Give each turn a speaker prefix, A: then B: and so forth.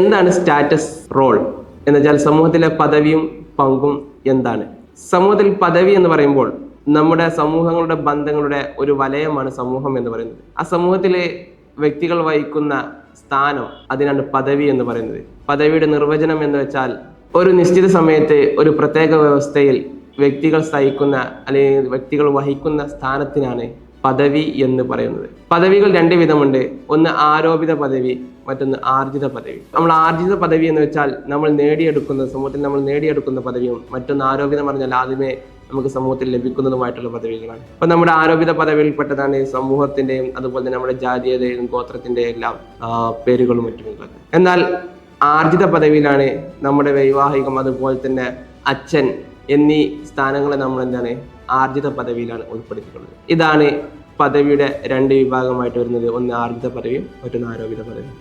A: എന്താണ് status role എന്ന് വെച്ചാൽ സമൂഹത്തിലെ പദവിയും പങ്കും എന്താണ്? സമൂഹത്തിൽ പദവി എന്ന് പറയുമ്പോൾ നമ്മുടെ സമൂഹങ്ങളുടെ ബന്ധങ്ങളുടെ ഒരു വലയമാണ് സമൂഹം എന്ന് പറയുന്നത്. ആ സമൂഹത്തിലെ വ്യക്തികൾ വഹിക്കുന്ന സ്ഥാനം, അതിനാണ് പദവി എന്ന് പറയുന്നത്. പദവിയുടെ നിർവചനം എന്ന് വെച്ചാൽ ഒരു നിശ്ചിത സമയത്ത് ഒരു പ്രത്യേക വ്യവസ്ഥയിൽ വ്യക്തികൾ സഹിക്കുന്ന അല്ലെങ്കിൽ വ്യക്തികൾ വഹിക്കുന്ന സ്ഥാനത്തിനാണ് പദവി എന്ന് പറയുന്നത്. പദവികൾ രണ്ട് വിധമുണ്ട്. ഒന്ന് ആരോപിത പദവി, മറ്റൊന്ന് ആർജിത പദവി. നമ്മൾ ആർജിത പദവി എന്ന് വെച്ചാൽ നമ്മൾ നേടിയെടുക്കുന്ന, സമൂഹത്തിൽ നമ്മൾ നേടിയെടുക്കുന്ന പദവിയും, മറ്റൊന്ന് ആരോപിതം പറഞ്ഞാൽ ആദ്യമേ നമുക്ക് സമൂഹത്തിൽ ലഭിക്കുന്നതുമായിട്ടുള്ള പദവികളാണ്. അപ്പൊ നമ്മുടെ ആരോപിത പദവിയിൽപ്പെട്ടതാണ് സമൂഹത്തിന്റെയും അതുപോലെ തന്നെ നമ്മുടെ ജാതീയതയും ഗോത്രത്തിന്റെയും എല്ലാം പേരുകളും മറ്റും. എന്നാൽ ആർജിത പദവിയിലാണ് നമ്മുടെ വൈവാഹികം, അതുപോലെ തന്നെ അച്ഛൻ എന്നീ സ്ഥാനങ്ങളെ നമ്മൾ എന്താണ് ആർജിത പദവിയിലാണ് ഉൾപ്പെടുത്തിയിട്ടുള്ളത്. ഇതാണ് പദവിയുടെ രണ്ട് വിഭാഗമായിട്ട് വരുന്നത്. ഒന്ന് ആർജിത പദവിയും മറ്റൊന്ന് ആരോപിത പദവിയും.